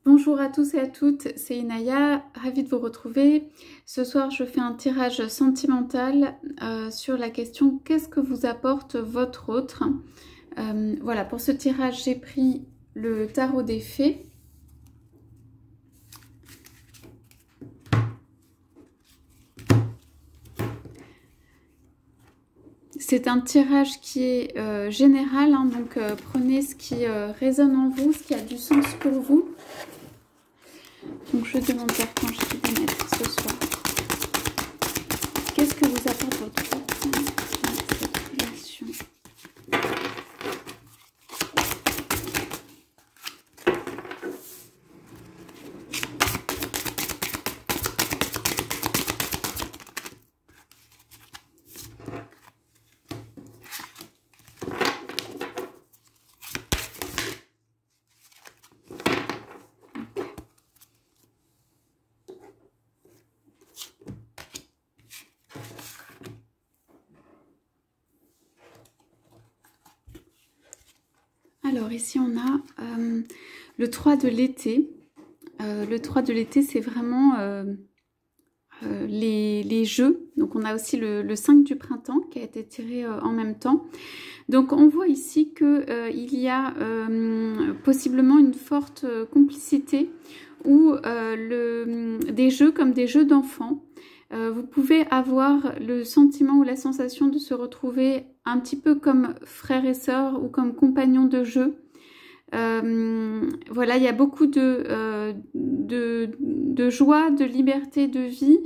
Bonjour à tous et à toutes, c'est Inaya, ravie de vous retrouver. Ce soir, je fais un tirage sentimental sur la question « Qu'est-ce que vous apporte votre autre ?» Voilà, pour ce tirage, j'ai pris le tarot des fées. C'est un tirage qui est général, hein, donc prenez ce qui résonne en vous, ce qui a du sens pour vous. Donc je demande l'archange qui va mettre ce soir. Qu'est-ce que vous apporte votre autre dans cette relation? Alors ici on a le 3 de l'été. Le 3 de l'été, c'est vraiment les jeux. Donc on a aussi le 5 du printemps qui a été tiré en même temps. Donc on voit ici qu'il y a possiblement une forte complicité ou des jeux comme des jeux d'enfants. Vous pouvez avoir le sentiment ou la sensation de se retrouver un petit peu comme frères et sœurs ou comme compagnons de jeu. Voilà, il y a beaucoup de joie, de liberté, de vie.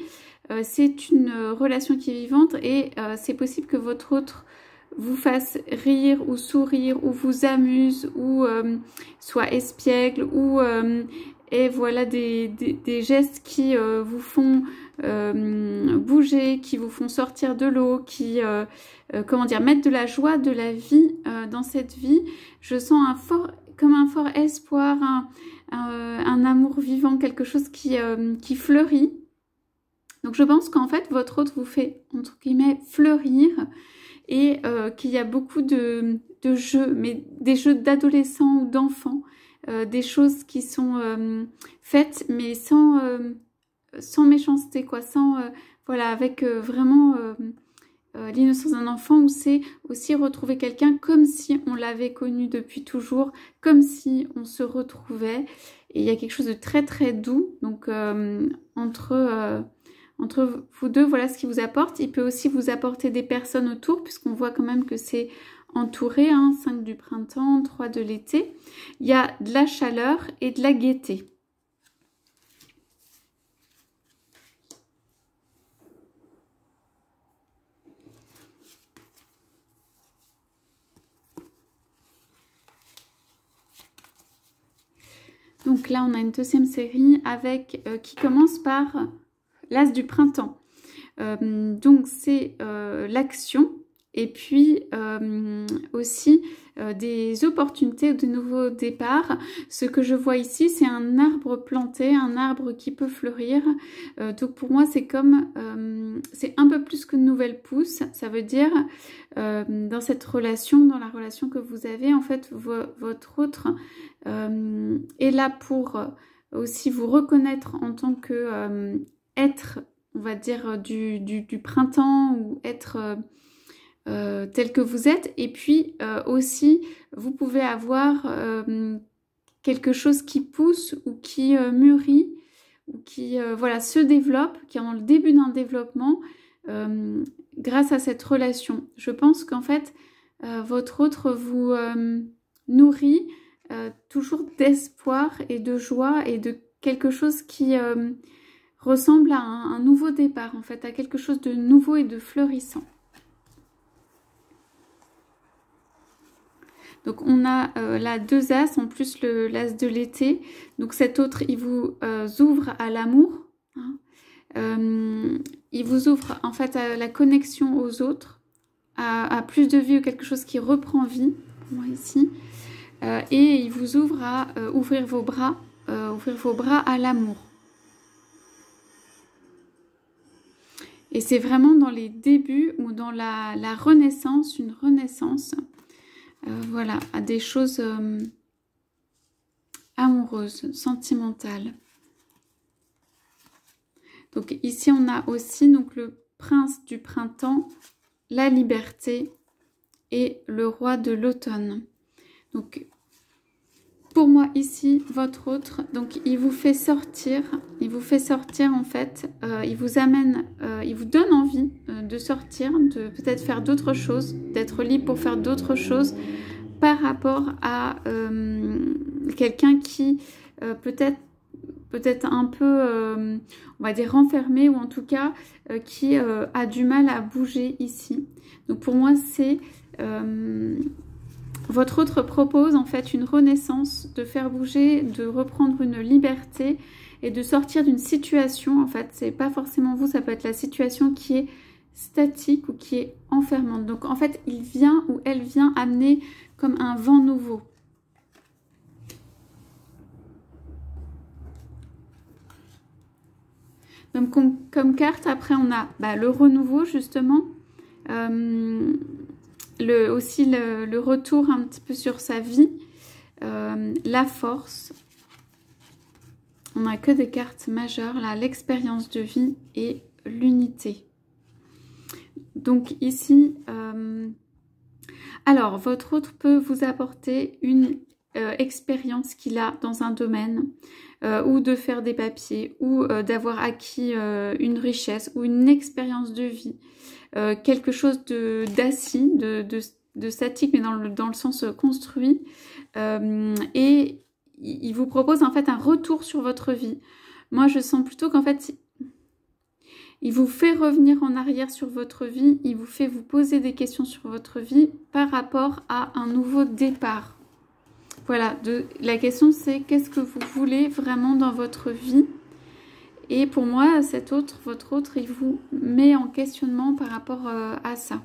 C'est une relation qui est vivante et c'est possible que votre autre vous fasse rire ou sourire ou vous amuse ou soit espiègle ou et voilà des gestes qui vous font bouger, qui vous font sortir de l'eau, qui comment dire, mettre de la joie, de la vie dans cette vie. Je sens comme un fort espoir, un amour vivant, quelque chose qui fleurit. Donc je pense qu'en fait votre autre vous fait entre guillemets fleurir et qu'il y a beaucoup de jeux, mais des jeux d'adolescents ou d'enfants, des choses qui sont faites mais sans méchanceté, quoi, voilà, avec vraiment l'innocence d'un enfant, où c'est aussi retrouver quelqu'un comme si on l'avait connu depuis toujours, comme si on se retrouvait. Et il y a quelque chose de très très doux, donc entre vous deux, voilà ce qui vous apporte. Il peut aussi vous apporter des personnes autour, puisqu'on voit quand même que c'est entouré, hein, 5 du printemps, 3 de l'été. Il y a de la chaleur et de la gaieté. Donc là, on a une deuxième série avec qui commence par l'as du printemps. Donc c'est l'action et puis aussi des opportunités, de nouveaux départs. Ce que je vois ici, c'est un arbre planté, un arbre qui peut fleurir. Donc pour moi, c'est comme, c'est un peu plus qu'une nouvelle pousse. Ça veut dire, dans cette relation, dans la relation que vous avez, en fait, votre autre est là pour aussi vous reconnaître en tant que être, on va dire, du printemps ou être tel que vous êtes. Et puis aussi, vous pouvez avoir quelque chose qui pousse ou qui mûrit ou qui voilà, se développe, qui est dans le début d'un développement grâce à cette relation. Je pense qu'en fait, votre autre vous nourrit toujours d'espoir et de joie et de quelque chose qui ressemble à un nouveau départ, en fait, à quelque chose de nouveau et de fleurissant. Donc on a là 2 as, en plus l'as de l'été. Donc cet autre, il vous ouvre à l'amour. Hein. Il vous ouvre en fait à la connexion aux autres, à plus de vie ou quelque chose qui reprend vie, pour moi ici. Et il vous ouvre à ouvrir vos bras à l'amour. Et c'est vraiment dans les débuts ou dans la renaissance, une renaissance. Voilà, à des choses amoureuse, sentimentale. Donc ici, on a aussi donc, le prince du printemps, la liberté et le roi de l'automne. Donc, pour moi, ici, votre autre, donc il vous fait sortir en fait, il vous amène, il vous donne envie de sortir, de peut-être faire d'autres choses, d'être libre pour faire d'autres choses par rapport à quelqu'un qui peut-être un peu, on va dire, renfermé ou en tout cas qui a du mal à bouger ici. Donc pour moi, c'est... votre autre propose en fait une renaissance, de faire bouger, de reprendre une liberté et de sortir d'une situation. En fait, c'est pas forcément vous, ça peut être la situation qui est statique ou qui est enfermante. Donc en fait, il vient ou elle vient amener comme un vent nouveau. Donc comme carte, après on a le renouveau justement. Aussi le retour un petit peu sur sa vie, la force. On n'a que des cartes majeures, là, l'expérience de vie et l'unité. Donc ici, alors votre autre peut vous apporter une expérience qu'il a dans un domaine, ou de faire des papiers, ou d'avoir acquis une richesse, ou une expérience de vie. Quelque chose d'assis, de statique, mais dans le sens construit. Et il vous propose en fait un retour sur votre vie. Moi, je sens plutôt qu'en fait, il vous fait revenir en arrière sur votre vie. Il vous fait vous poser des questions sur votre vie par rapport à un nouveau départ. Voilà, la question c'est qu'est-ce que vous voulez vraiment dans votre vie? Et pour moi, votre autre, il vous met en questionnement par rapport à ça.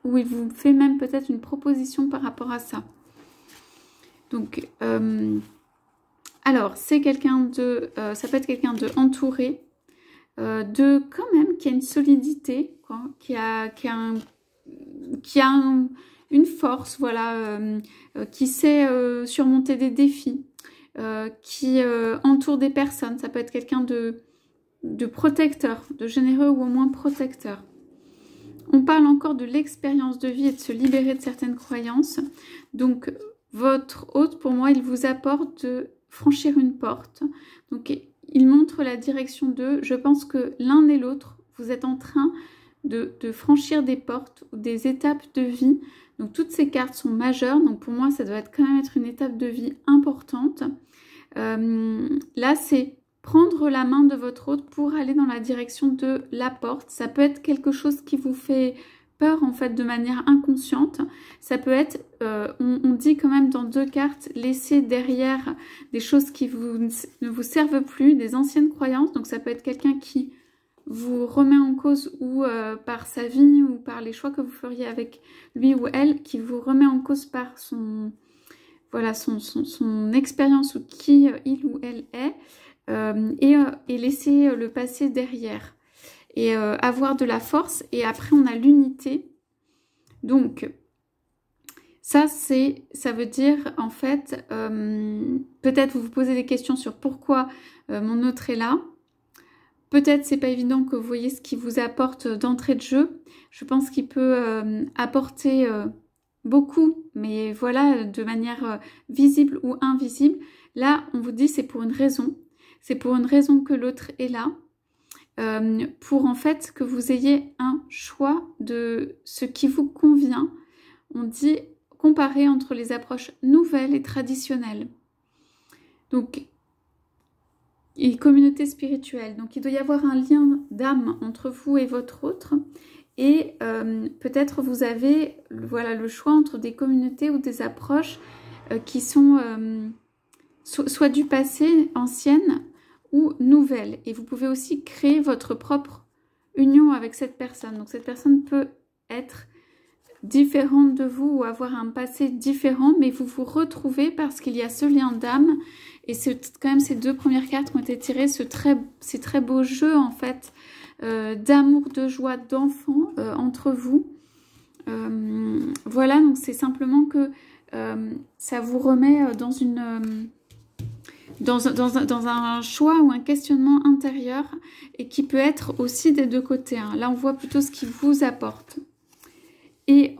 Ou il vous fait même peut-être une proposition par rapport à ça. Donc, alors, c'est quelqu'un ça peut être quelqu'un de entouré, quand même, qui a une solidité, quoi, qui a une force, voilà, qui sait surmonter des défis, qui entoure des personnes. Ça peut être quelqu'un de protecteur, de généreux ou au moins protecteur. On parle encore de l'expérience de vie et de se libérer de certaines croyances. Donc, votre hôte, pour moi, il vous apporte de franchir une porte. Donc, il montre la direction de... Je pense que l'un et l'autre, vous êtes en train de franchir des portes ou des étapes de vie. Donc, toutes ces cartes sont majeures. Donc, pour moi, ça doit quand même être une étape de vie importante. Là, c'est prendre la main de votre hôte pour aller dans la direction de la porte. Ça peut être quelque chose qui vous fait peur en fait de manière inconsciente. Ça peut être, on dit quand même dans deux cartes, laisser derrière des choses qui ne vous servent plus, des anciennes croyances. Donc ça peut être quelqu'un qui vous remet en cause ou par sa vie ou par les choix que vous feriez avec lui ou elle, qui vous remet en cause par son expérience ou qui il ou elle est. Et laisser le passé derrière et avoir de la force. Et après on a l'unité. Donc ça veut dire en fait peut-être vous vous posez des questions sur pourquoi mon autre est là. Peut-être c'est pas évident que vous voyez ce qu'il vous apporte d'entrée de jeu. Je pense qu'il peut apporter beaucoup, mais voilà, de manière visible ou invisible. Là on vous dit c'est pour une raison. C'est pour une raison que l'autre est là, pour en fait que vous ayez un choix de ce qui vous convient. On dit comparer entre les approches nouvelles et traditionnelles. Donc, et communauté spirituelle. Donc, il doit y avoir un lien d'âme entre vous et votre autre. Et peut-être vous avez le choix entre des communautés ou des approches qui sont soit du passé, anciennes, ou nouvelle. Et vous pouvez aussi créer votre propre union avec cette personne. Donc cette personne peut être différente de vous ou avoir un passé différent, mais vous vous retrouvez parce qu'il y a ce lien d'âme. Et c'est quand même ces deux premières cartes qui ont été tirées, ces très beau jeu en fait d'amour, de joie, d'enfant entre vous. Voilà, donc c'est simplement que ça vous remet dans une dans un choix ou un questionnement intérieur et qui peut être aussi des deux côtés. Hein. Là, on voit plutôt ce qui vous apporte. Et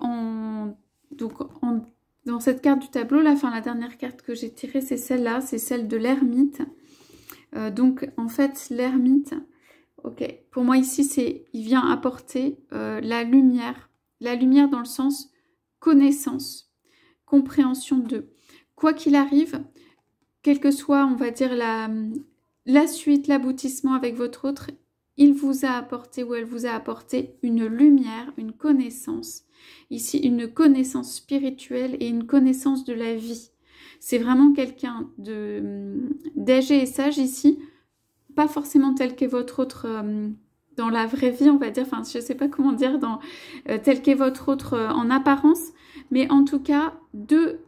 dans cette carte du tableau, la dernière carte que j'ai tirée, c'est celle-là, c'est celle de l'ermite. Donc, en fait, l'ermite, ok, pour moi ici, il vient apporter la lumière dans le sens connaissance, compréhension de. Quoi qu'il arrive, quelle que soit, on va dire, la suite, l'aboutissement avec votre autre, il vous a apporté ou elle vous a apporté une lumière, une connaissance. Ici, une connaissance spirituelle et une connaissance de la vie. C'est vraiment quelqu'un d'âgé et sage ici, pas forcément tel qu'est votre autre dans la vraie vie, on va dire, enfin, je ne sais pas comment dire, tel qu'est votre autre en apparence, mais en tout cas,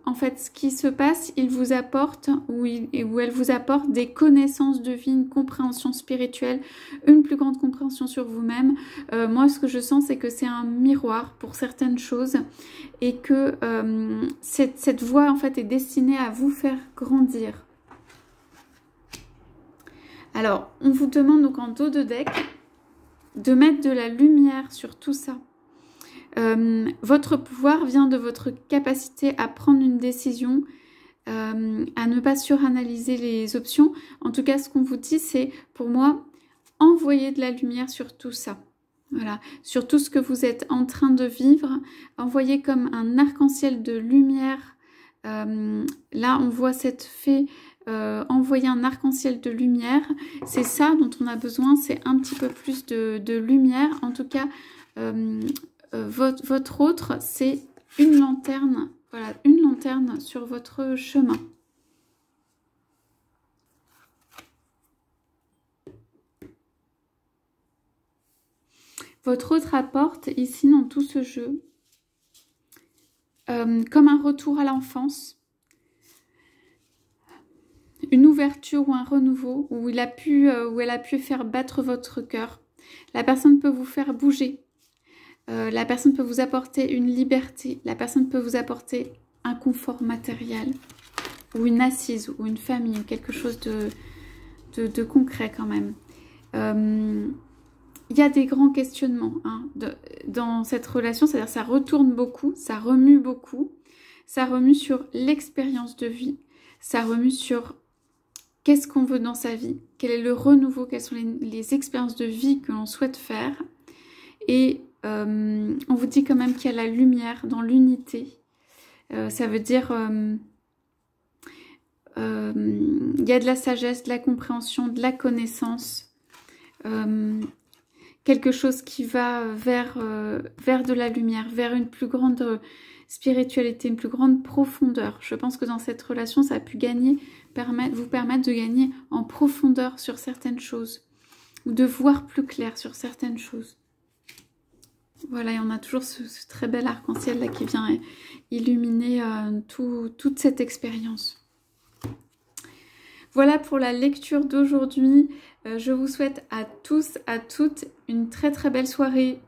en fait, ce qui se passe, il vous apporte, ou elle vous apporte des connaissances de vie, une compréhension spirituelle, une plus grande compréhension sur vous-même. Moi, ce que je sens, c'est que c'est un miroir pour certaines choses, et que cette voie, en fait, est destinée à vous faire grandir. Alors, on vous demande donc en dos de deck de mettre de la lumière sur tout ça. Votre pouvoir vient de votre capacité à prendre une décision, à ne pas suranalyser les options. En tout cas, ce qu'on vous dit, c'est pour moi, envoyer de la lumière sur tout ça. Voilà, sur tout ce que vous êtes en train de vivre, envoyez comme un arc-en-ciel de lumière. Là, on voit cette fée envoyer un arc-en-ciel de lumière. C'est ça dont on a besoin, c'est un petit peu plus de lumière. En tout cas, votre autre, c'est une lanterne. Voilà, une lanterne sur votre chemin. Votre autre apporte ici dans tout ce jeu comme un retour à l'enfance, une ouverture ou un renouveau où elle a pu faire battre votre cœur. La personne peut vous faire bouger. La personne peut vous apporter une liberté. La personne peut vous apporter un confort matériel ou une assise ou une famille ou quelque chose de concret quand même. Il y a des grands questionnements dans cette relation, c'est-à-dire ça retourne beaucoup, ça remue beaucoup, ça remue sur l'expérience de vie, ça remue sur qu'est-ce qu'on veut dans sa vie, quel est le renouveau, quelles sont les expériences de vie que l'on souhaite faire. Et on vous dit quand même qu'il y a la lumière dans l'unité. Ça veut dire il y a de la sagesse, de la compréhension, de la connaissance. Quelque chose qui va vers de la lumière, vers une plus grande spiritualité, une plus grande profondeur. Je pense que dans cette relation, ça a pu vous permettre de gagner en profondeur sur certaines choses, ou de voir plus clair sur certaines choses. Voilà, et on a toujours ce très bel arc-en-ciel là qui vient illuminer toute cette expérience. Voilà pour la lecture d'aujourd'hui. Je vous souhaite à tous, à toutes, une très très belle soirée.